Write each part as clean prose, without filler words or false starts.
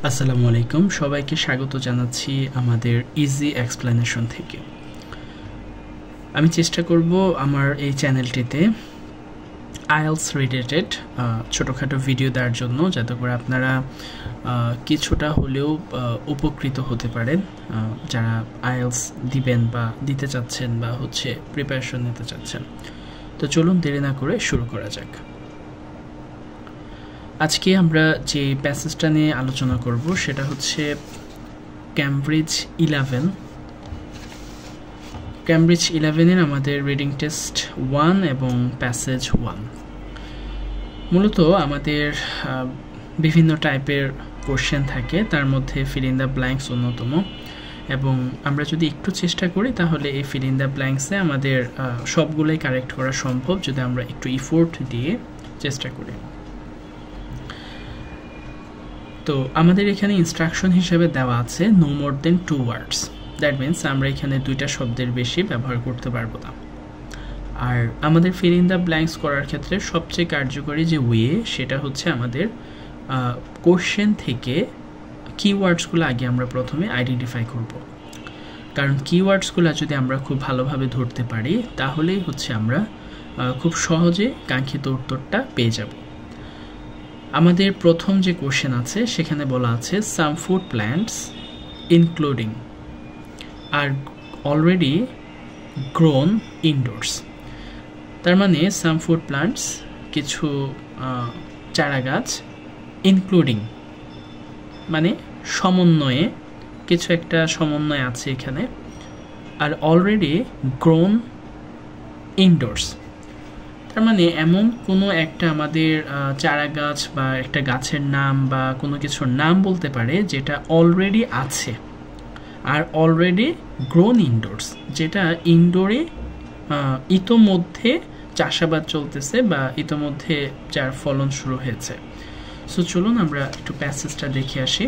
আসসালামু আলাইকুম সবাইকে স্বাগত জানাচ্ছি আমাদের ইজি এক্সপ্লেনেশন থেকে। আমি চেষ্টা করব আমার এই চ্যানেলটিতে আইএলটিএস রিলেটেড ছোটোখাটো ভিডিও দেওয়ার জন্য, যাতে করে আপনারা কিছুটা হলেও উপকৃত হতে পারেন যারা আইএলটিএস দিবেন বা দিতে চাচ্ছেন বা প্রিপারেশন নিতে চাচ্ছেন। তো চলুন দেরি না করে শুরু করা যাক। আজকে আমরা যে প্যাসেজটা নিয়ে আলোচনা করব সেটা হচ্ছে ক্যামব্রিজ 11। ক্যামব্রিজ 11-এর আমাদের রিডিং টেস্ট 1 এবং প্যাসেজ 1। মূলত আমাদের বিভিন্ন টাইপের কোশ্চেন থাকে, তার মধ্যে ফিল ইন দ্য ব্ল্যাঙ্কস অন্যতম, এবং আমরা যদি একটু চেষ্টা করি তাহলে এই ফিল ইন দ্য ব্ল্যাঙ্কসে আমাদের সবগুলোই কারেক্ট করা সম্ভব যদি আমরা একটু ইফোর্ট দিয়ে চেষ্টা করি। তো আমাদের এখানে ইনস্ট্রাকশন হিসেবে দেওয়া আছে no more than 2 words. That means আমরা এখানে 2টা শব্দের বেশি ব্যবহার করতে পারবো না। আর আমাদের ফিল ইন দ্য ব্ল্যাঙ্কস করার ক্ষেত্রে সবচেয়ে কার্যকরী যে ওয়ে সেটা হচ্ছে আমাদের কোশ্চেন থেকে কিওয়ার্ডসগুলো আগে আমরা প্রথমে আইডেন্টিফাই করব, কারণ কিওয়ার্ডসগুলো যদি আমরা খুব ভালোভাবে ধরতে পারি তাহলেই আমরা খুব সহজে কাঙ্ক্ষিত উত্তরটা পেয়ে যাব। আমাদের প্রথম যে কোশ্চেন আছে সেখানে বলা আছে সাম ফুড প্ল্যান্টস ইনক্লুডিং আর অলরেডি গ্রোন ইনডোরস। তার মানে সাম ফুড প্ল্যান্টস কিছু চারা গাছ, ইনক্লুডিং মানে সমন্বয়ে, কিছু একটা সমন্বয় আছে এখানে, আর অলরেডি গ্রোন ইনডোরস তার মানে এমন কোনো একটা আমাদের চারা গাছ বা একটা গাছের নাম বা কোনো কিছুর নাম বলতে পারে যেটা অলরেডি আছে, আর অলরেডি গ্রোন ইনডোরস যেটা ইনডোরে ইতোমধ্যে চাষাবাদ চলতেছে বা ইতোমধ্যে যার ফলন শুরু হয়েছে। সো চলুন আমরা একটু প্যাসেজটা দেখে আসি।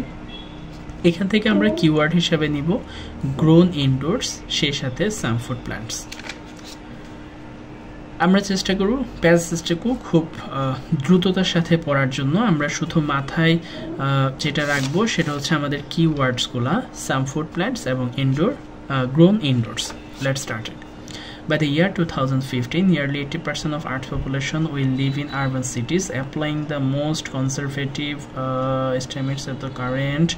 এখান থেকে আমরা কিওয়ার্ড হিসাবে নিব গ্রোন ইনডোরস, সেই সাথে সাম ফুড প্ল্যান্টস। আমরা চেষ্টা করব প্যাসেজটাকে খুব দ্রুততার সাথে পড়ার জন্য। আমরা শুধু মাথায় যেটা রাখবো সেটা হচ্ছে আমাদের কিওয়ার্ডসগুলো সাম ফুড প্ল্যান্টস এবং indoor grown indoors. Let's start it. By the year 2015, nearly 80% of Earth's population will live in urban cities, applying the most conservative estimates at the current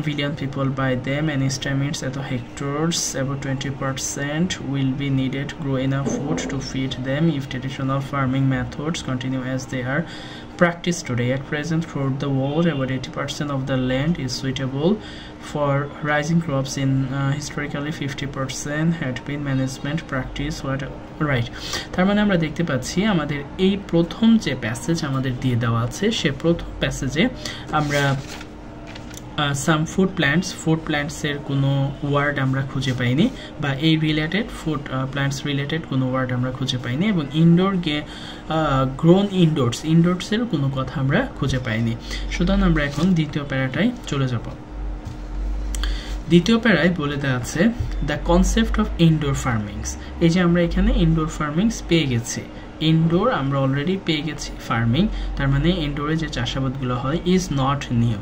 billion people by them, and estimates at the hectares about 20% will be needed to grow enough food to feed them if traditional farming methods continue as they are practiced today. At present, throughout the world, about 80% of the land is suitable for rising crops. In historically 50% had been management practice. What right? তার মানে আমরা দেখতে পাচ্ছি আমাদের এই প্রথম যে passage আমাদের দিয়ে দেওয়া আছে সে প্রথম প্যাসেজে আমরা সাম ফুড প্ল্যান্টসের কোনো ওয়ার্ড আমরা খুঁজে পাইনি, বা এই রিলেটেড ফুড প্ল্যান্টস রিলেটেড কোনো ওয়ার্ড আমরা খুঁজে পাইনি, এবং গ্রোন ইনডোরসের কোনো কথা আমরা খুঁজে পাইনি। সুতরাং আমরা এখন দ্বিতীয় প্যারাটায় চলে যাব। দ্বিতীয় প্যারায় বলে দেওয়া আছে দ্য কনসেপ্ট অফ ইনডোর ফার্মিংস। এই যে আমরা এখানে ইনডোর ফার্মিংস পেয়ে গেছি, ইনডোর আমরা অলরেডি পেয়ে গেছি ফার্মিং, তার মানে ইনডোরে যে চাষাবাদগুলো হয় ইজ নট নিউ।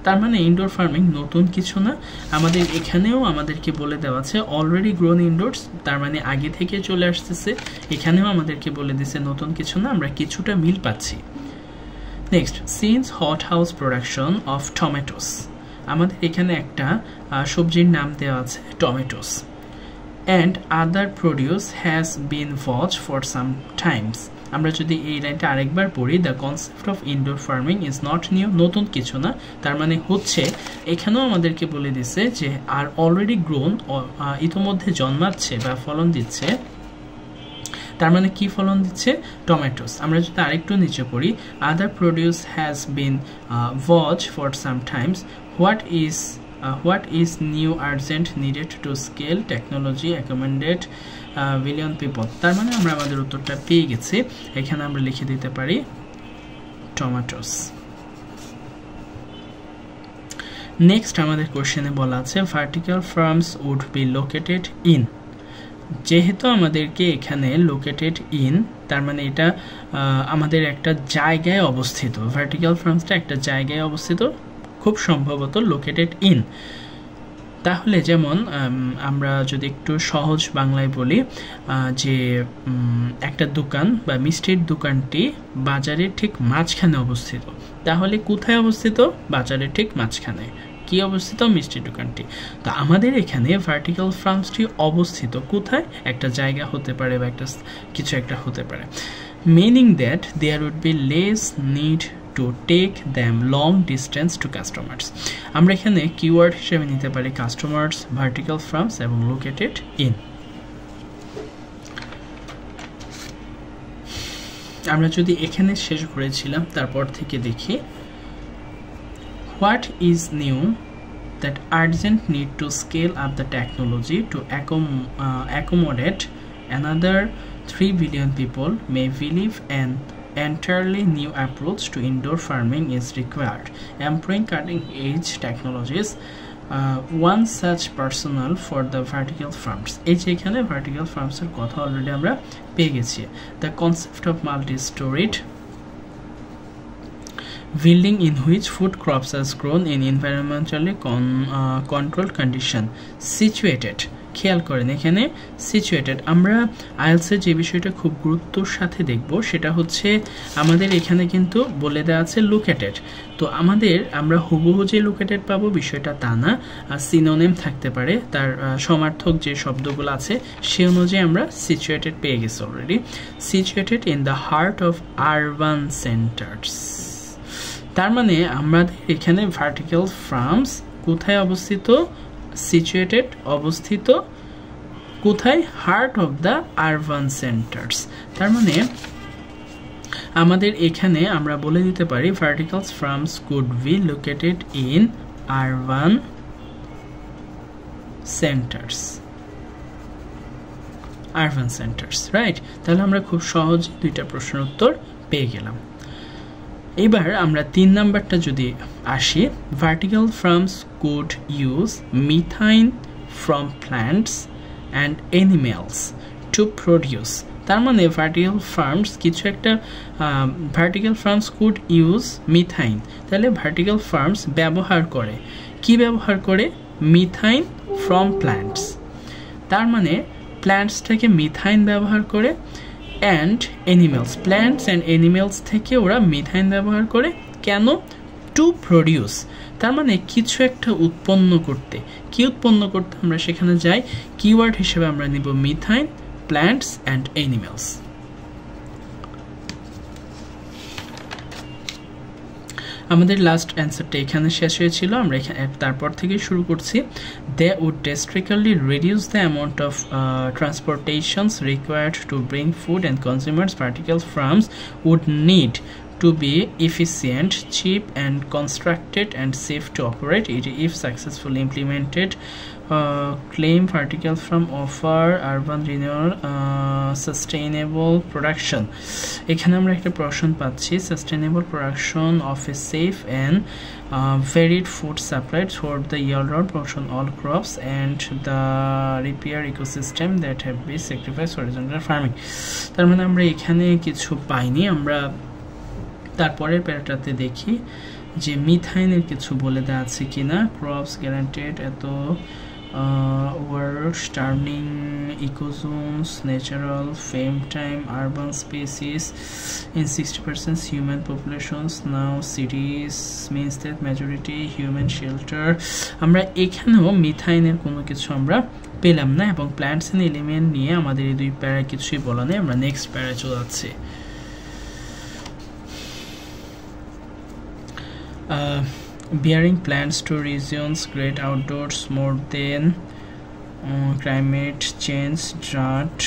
তার মানে ইনডোর ফার্মিং নতুন কিছু না। আমাদের এখানেও আমাদেরকে বলে দেওয়া আছে অলরেডি গ্রোন ইনডোরস, তার মানে আগে থেকে চলে আসতেছে। এখানেও আমাদেরকে বলে দিচ্ছে নতুন কিছু না, আমরা কিছুটা মিল পাচ্ছি। Next, since hot house production of tomatoes. আমাদের এখানে একটা সবজির নাম দেওয়া আছে tomatoes, and other produce has been watch for some Times. আমরা যদি এই লাইনটা আরেকবার পড়ি, the concept of indoor farming is not new, নতুন কিছু না। তার মানে এখানেও আমাদেরকে বলে দিচ্ছে যে আর অলরেডি গ্রোন, ইতোমধ্যে জন্মাচ্ছে বা ফলন দিচ্ছে। তার মানে কি ফলন দিচ্ছে? টমেটোস। আমরা যদি আরেকটু নিচে পড়ি, other produce has been watch for some times, what is new urgent needed to scale technology recommended billion people। তার মানে আমরা আমাদের উত্তরটা পেয়ে গেছি। এখানে আমরা লিখে দিতে পারি টমেটোস। নেক্সট আমাদের কোশ্চেনে বলা আছে vertical farms would be located in. যেহেতু আমাদেরকে এখানে লোকেটেড ইন, তার মানে এটা আমাদের একটা জায়গায় অবস্থিত, ভার্টিক্যাল ফার্মসটা একটা জায়গায় অবস্থিত, খুব সম্ভবত লোকেটেড ইন। তাহলে যেমন আমরা যদি একটু সহজ বাংলায় বলি যে একটা দোকান বা মিষ্টির দোকানটি বাজারের ঠিক মাঝখানে অবস্থিত, তাহলে কোথায় অবস্থিত? বাজারের ঠিক মাঝখানে। কি অবস্থিত? মিষ্টির দোকানটি। তো আমাদের এখানে ভার্টিক্যাল ফার্মসটি অবস্থিত কোথায়? একটা জায়গা হতে পারে বা একটা কিছু একটা হতে পারে, meaning that there would be less need to take them long distance to customers. আমরা এখানে কিওয়ার্ড হিসেবে নিতে পারি কাস্টমার্স, ভার্টিক্যাল ফার্মস এবং লোকেটেড ইন। আমরা যদি এখানে শেষ করেছিলাম, তারপর থেকে দেখি what is new that urgent need to scale up the technology to accommodate another 3 billion people may believe an entirely new approach to indoor farming is required, employing cutting-edge technologies. One such personnel for the vertical farms. এই যে এখানে vertical farms এর কথা already আমরা পেয়ে গেছি। The concept of multi-storied building in which food crops are grown in environmentally controlled condition situated. খেয়াল করেন এখানে সিচুয়েটেড, আমরা আইএলসের যে বিষয়টা খুব গুরুত্বর সাথে দেখব সেটা হচ্ছে আমাদের এখানে কিন্তু বলে দেওয়া আছে লোকেটেড। তো আমরা হুবহু যে লোকেটেড পাবো বিষয়টা তা না, সিনোনিম থাকতে পারে, তার সমার্থক যে শব্দগুলো আছে সে অনুযায়ী আমরা সিচুয়েটেড পেয়ে গেছি already. Situated in the heart of urban centres, তার মানে আমাদের এখানে ভার্টিক্যাল ফার্মস কোথায় অবস্থিত? সিচুয়েটেড অবস্থিত কোথায়? Heart of the urban centres. তার মানে আমাদের এখানে আমরা বলে দিতে পারি vertical farms could be located in urban centres, right? তাহলে আমরা খুব সহজ দুইটা প্রশ্নের উত্তর পেয়ে গেলাম। এবার আমরা 3 নাম্বারটা যদি আসি, vertical farms could use methane from plants and animals to produce. তার মানে ভার্টিক্যাল ফার্মস কিছু একটা vertical farms could use methane, তাহলে ভার্টিক্যাল ফার্মস ব্যবহার করে, কি ব্যবহার করে? Methane from plants. তার মানে প্ল্যান্টস থেকে মিথাইন ব্যবহার করে, and animals, plants and animals থেকে ওরা মিথাইন ব্যবহার করে। কেন? টু প্রডিউস, তার মানে কিছু একটা উৎপন্ন করতে। কি উৎপন্ন করতে? আমরা সেখানে যাই, কিওয়ার্ড হিসেবে আমরা নিব মিথাইন, প্ল্যান্টস অ্যান্ড অ্যানিমেলস। আমাদের লাস্ট অ্যান্সারটা এখানে শেষ হয়েছিল, আমরা এখানে তারপর থেকে শুরু করছি। They would drastically reduce the amount of transportations required to bring food and consumers. Vertical farms would need to be efficient, cheap and constructed and safe to operate. If successfully implemented, claim vertical farm offer urban renewal, sustainable production. এখানে আমরা একটা প্রশ্ন পাচ্ছি, sustainable production of a safe and varied food supply throughout the year round, production all crops and the repair ecosystem that have been sacrificed for horizontal farming. তার মানে আমরা এখানে কিছু পাইনি। আমরা তারপরের প্যারাটাতে দেখি যে মিথাইনের কিছু বলে দেওয়া আছে কিনা। ক্রপস গ্যারান্টেড, এত world turning ecozones, natural fame time, urban spaces in 60% human populations, now cities means that majority human shelter. আমরা এখানেও মিথাইনের কোনো কিছু আমরা পেলাম না, এবং প্ল্যান্টস এন্ড এলিমেন্ট নিয়ে আমাদের এই দুই প্যারা কিছুই বলা নেই। আমরা নেক্সট প্যারা চলে যাচ্ছি। Bearing plants to regions, great outdoors, more than climate change, drought,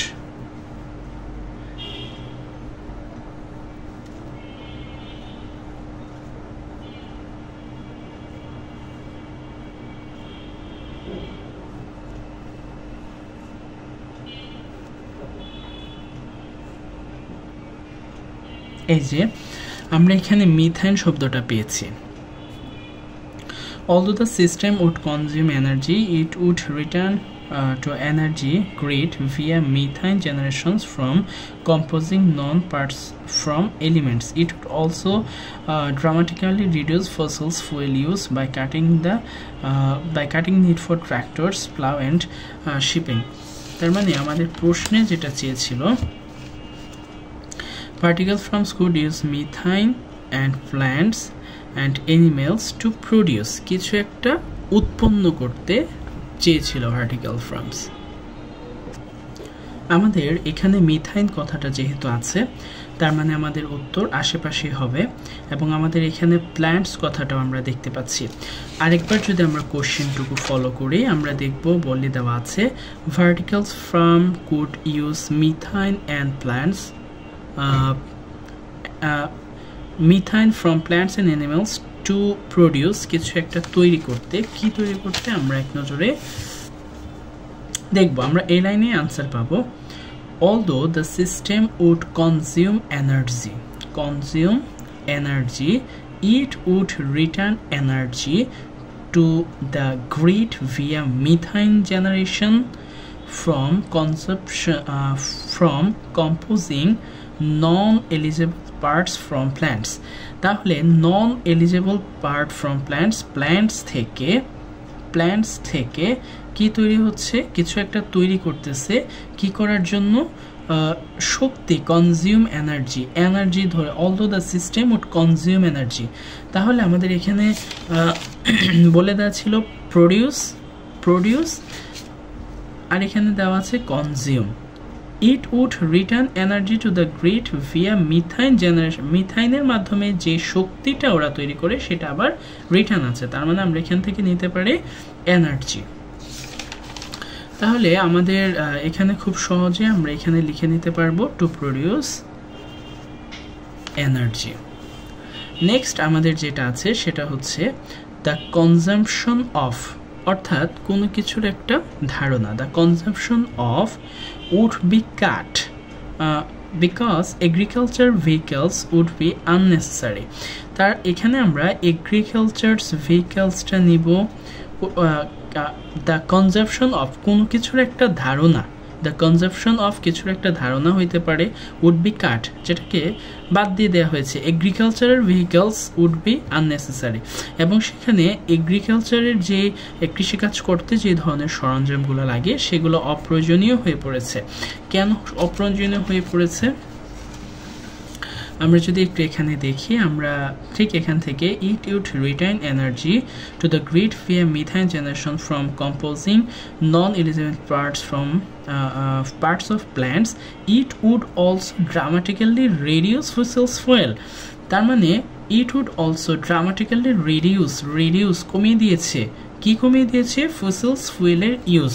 এই যে আমরা এখানে মিথেন শব্দটা পেয়েছি। Although the system would consume energy, it would return to energy grid via methane generations from composing non-parts from elements. It would also dramatically reduce fossil fuel use by cutting need for tractors, plow and shipping. তার মানে আমাদের প্রশ্নে যেটা চেয়েছিল, particles from could use methane and plants and animals to produce, কিছু একটা উৎপন্ন করতে চেয়েছিল ভার্টিক্যাল ফ্রমস। আমাদের এখানে মিথাইন কথাটা যেহেতু আছে, তার মানে আমাদের উত্তর আশেপাশে হবে, এবং আমাদের এখানে প্ল্যান্টস কথাটাও আমরা দেখতে পাচ্ছি। আরেকবার যদি আমরা কোশ্চেনটুকু ফলো করি, আমরা দেখব বলে দেওয়া আছে ভার্টিক্যালস from could use methane and plants, methane from plants and animals to produce, কিছু একটা তৈরি করতে। কি তৈরি করতে আমরা এক নজরে দেখব। আমরা এই লাইনে আনসার পাবো, although the system would consume energy, it would return energy to the grid via methane generation from composing non-eligible parts from plants. তাহলে non-eligible part from plants থেকে কি তৈরি হচ্ছে, কিছু একটা তৈরি করতেছে। কি করার জন্য? শক্তি, কনজিউম এনার্জি ধরে, although the system would consume energy। তাহলে আমাদের এখানে বলে দেওয়া ছিল প্রডিউস, আর এখানে দেওয়া আছে consume. It would return energy to the grid via methane generation, মিথাইনের মাধ্যমে যে শক্তিটা ওরা তৈরি করে সেটা আবার রিটার্ন আছে, তার মানে আমরা এখান থেকে নিতে পারি এনার্জি। তাহলে আমাদের এখানে খুব সহজে আমরা এখানে লিখে নিতে পারবো টু প্রডিউস এনার্জি। নেক্সট আমাদের যেটা আছে সেটা হচ্ছে দ্য কনজাম্পশন অফ, অর্থাৎ কোনো কিছুর একটা ধারণা, the consumption of would be cut because agriculture vehicles would be unnecessary. তার এখানে আমরা এগ্রিকালচারস ভেহিকলসটা নিব। দ্য কনজাম্পশন অফ কোনো কিছুর একটা ধারণা, দ্য কনজাম্পশন অফ কিছুর একটা ধারণা হইতে পারে উড বি কাট, যেটাকে বাদ দিয়ে দেওয়া হয়েছে। এগ্রিকালচারের ভেহিকলস উড বি আননেসেসারি, এবং সেখানে এগ্রিকালচারের যে কৃষিকাজ করতে যে ধরনের সরঞ্জামগুলো লাগে সেগুলো অপ্রয়োজনীয় হয়ে পড়েছে। কেন অপ্রয়োজনীয় হয়ে পড়েছে আমরা যদি একটু এখানে দেখি, আমরা ঠিক এখান থেকে it would return energy to the grid via methane generation from composing non-eligible parts from parts of plants. It would also dramatically reduce fossil fuel, তার মানে it would also dramatically reduce কমিয়ে দিয়েছে। কি কমিয়ে দিয়েছে? ফসিলস ফুয়েলের use.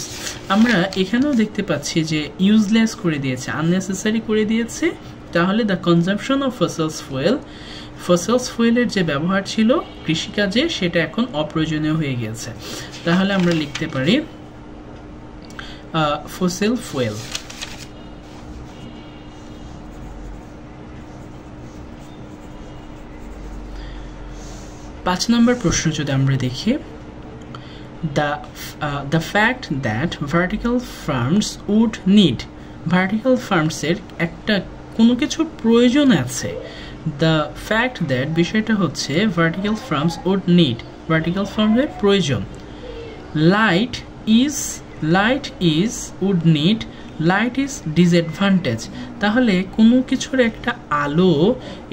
আমরা এখানেও দেখতে পাচ্ছি যে ইউজলেস করে দিয়েছে, আননেসেসারি করে দিয়েছে। তাহলে দ্য কনজাম্পশন অফ ফসিলস ফুয়েলের যে ব্যবহার ছিল কৃষিকাজে সেটা এখন অপ্রয়োজনীয় হয়ে গেছে। তাহলে আমরা লিখতে পারি ফসিল ফুয়েল। 5 নম্বর প্রশ্ন যদি আমরা দেখি, the fact that vertical farms would need, vertical farms এর একটা কোনো কিছু প্রয়োজন আছে। the fact that বিষয়টা হচ্ছে vertical farms would need, vertical farms এর প্রয়োজন। light is would need, light is disadvantage। তাহলে কোনো কিছুর একটা আলো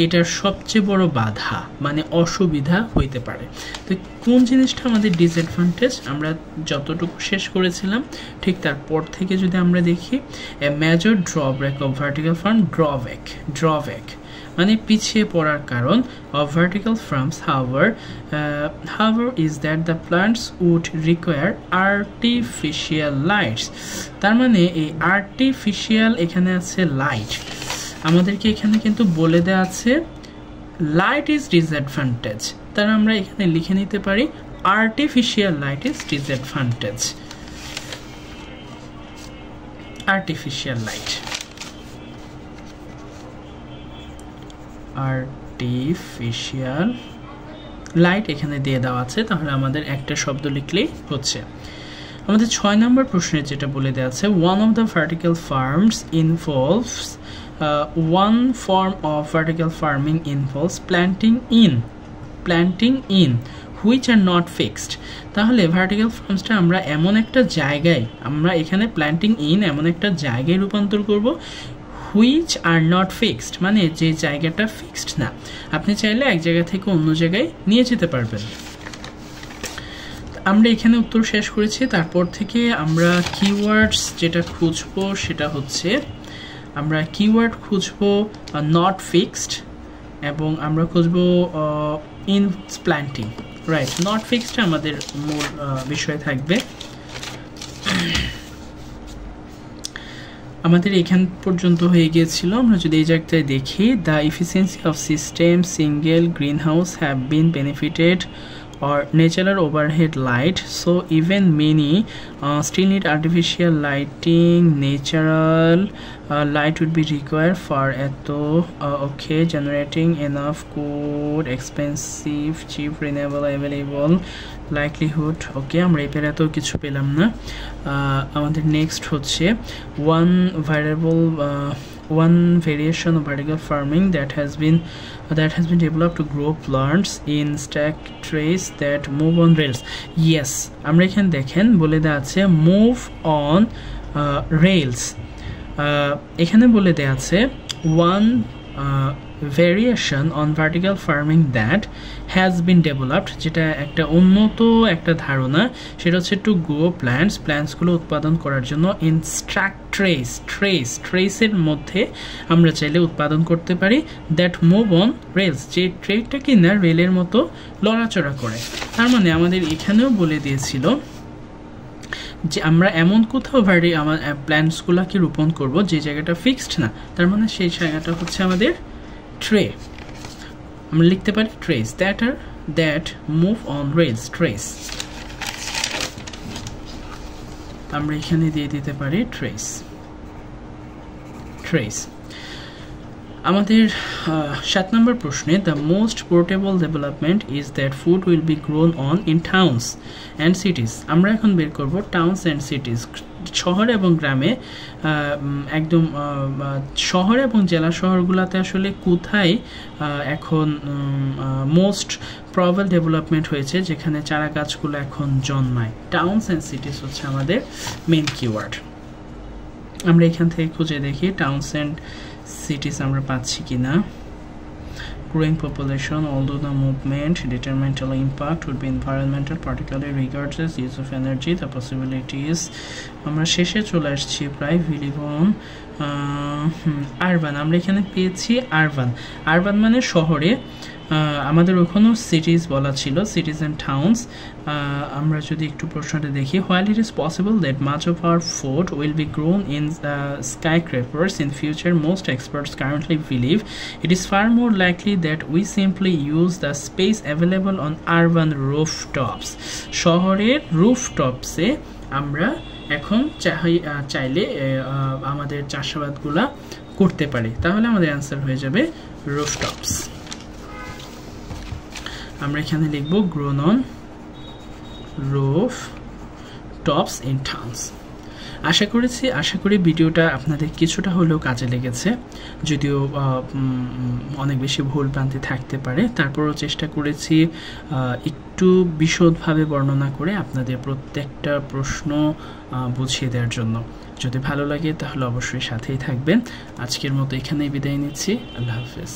এটার সবচেয়ে বড় বাধা, মানে অসুবিধা হইতে পারে। তো কোন জিনিসটা আমাদের ডিসঅ্যাডভান্টেজ আমরা যতটুকু শেষ করেছিলাম ঠিক তারপর থেকে যদি আমরা দেখি, a major drawback of vertical farm, drawback মানে পিছিয়ে পড়ার কারণ of vertical farms however is that the plants would require artificial lights। তার মানে এই আর্টিফিশিয়াল এখানে আছে লাইট, আমাদেরকে এখানে কিন্তু বলে দেওয়া আছে লাইট ইজ ডিসঅ্যাডভান্টেজ, তার আমরা এখানে লিখে নিতে পারি artificial light is disadvantage, artificial light, artificial light এখানে দিয়ে দেওয়া আছে। তাহলে আমাদের একটা শব্দ লিখলেই হচ্ছে। আমাদের 6 নম্বর প্রশ্নের যেটা বলে দেওয়া আছে, one of the vertical farms involves one form of vertical farming involves planting in which are not fixed. তাহলে ভার্টিক্যাল ফার্মসটা আমরা এমন একটা জায়গায়, আমরা এখানে প্ল্যান্টিং ইন এমন একটা জায়গায় রূপান্তর করব which are not fixed, মানে যে জায়গাটা ফিক্সড না। আপনি চাইলে এক জায়গা থেকে অন্য জায়গায় নিয়ে যেতে পারবেন। আমরা এখানে উত্তর শেষ করেছি। তারপর থেকে আমরা কিওয়ার্ডস যেটা খুঁজবো সেটা হচ্ছে, আমরা কিওয়ার্ড খুঁজবো নট ফিক্সড এবং আমরা খুঁজবো in planting, right. Not fixed আমাদের মূল বিষয় থাকবে। আমাদের এখান পর্যন্ত হয়ে গিয়েছিল। আমরা যদি এই জায়গায় দেখি, the efficiency of system single green house have been benefited or natural overhead light, so even many still need artificial lighting. Natural light would be required for okay, generating enough good, expensive, cheap, renewable, available likelihood. Okay, আমরা এই পেরে এত কিছু পেলাম না। আমাদের next হচ্ছে one variation of vertical farming that has been developed to grow plants in stacked trays that move on rails. Yes, আমরা এখানে দেখেন বলে দেওয়া আছে move on rails। এখানে বলে দেওয়া আছে one variation on vertical farming that has been developed, যেটা একটা উন্নত একটা ধারণা, সেটা হচ্ছে টু গ্রো প্ল্যান্টসগুলো উৎপাদন করার জন্য ইন স্ট্রাক্ট ট্রেসের মধ্যে আমরা চাইলে উৎপাদন করতে পারি, দ্যাট মুভ অন রেলস, যে ট্রেটা কিনা রেলের মতো লড়াচড়া করে। তার মানে আমাদের এখানেও বলে দিয়েছিল যে আমরা এমন কোথাও আমার প্ল্যান্টসগুলোকে রোপণ করব যে জায়গাটা ফিক্সড না, তার মানে সেই জায়গাটা হচ্ছে আমাদের ট্রে। আমরা লিখতে পারি trace, that move on rails, trace. আমরা এখানে দিয়ে দিতে পারি ট্রেস। আমাদের 7 নম্বর প্রশ্নে, the most portable development is that food will be grown on in towns and সিটিজ। আমরা এখন বের করব টাউনস অ্যান্ড সিটিজ, শহর এবং গ্রামে, একদম শহর এবং জেলা শহরগুলোতে আসলে কোথায় এখন মোস্ট প্রবেবল ডেভেলপমেন্ট হয়েছে, যেখানে চারা গাছগুলো এখন জন্মায়। টাউনস অ্যান্ড সিটিজ হচ্ছে আমাদের মেন কিওয়ার্ড। আমরা এখান থেকে খুঁজে দেখি টাউনস অ্যান্ড cities আমরা পাচ্ছি কিনা। growing population, although the movement detrimental impact would be environmental, particularly regardless use of energy, the possibilities। আমরা শেষে চলে আসছি প্রায়। ভিলিভন আরবান, আমরা এখানে পেয়েছি আরবান মানে শহরে, আমাদের ওখানেও সিটিজ বলা ছিল, সিটিজ অ্যান্ড টাউনস। আমরা যদি একটু প্রশ্নটা দেখি, while it is possible that much of our food will be grown in skyscrapers in future, most experts currently believe it is far more likely that we simply use the space available on urban rooftops। শহরের রুফটপসে আমরা এখন চাইলে আমাদের চাষাবাদগুলা করতে পারি, তাহলে আমাদের answer হয়ে যাবে রুফটপস। আমরা এখানে লিখব grown on rooftops in towns. আশা করি ভিডিওটা আপনাদের কিছুটা হলেও কাজে লেগেছে, যদিও অনেক বেশি ভুল ভ্রান্তি থাকতে পারে, তারপরও চেষ্টা করেছি একটু বিশদভাবে বর্ণনা করে আপনাদের প্রত্যেকটা প্রশ্ন বুঝিয়ে দেওয়ার জন্য। যদি ভালো লাগে তাহলে অবশ্যই সাথেই থাকবেন। আজকের মতো এখানেই বিদায় নিচ্ছি। আল্লাহ হাফেজ।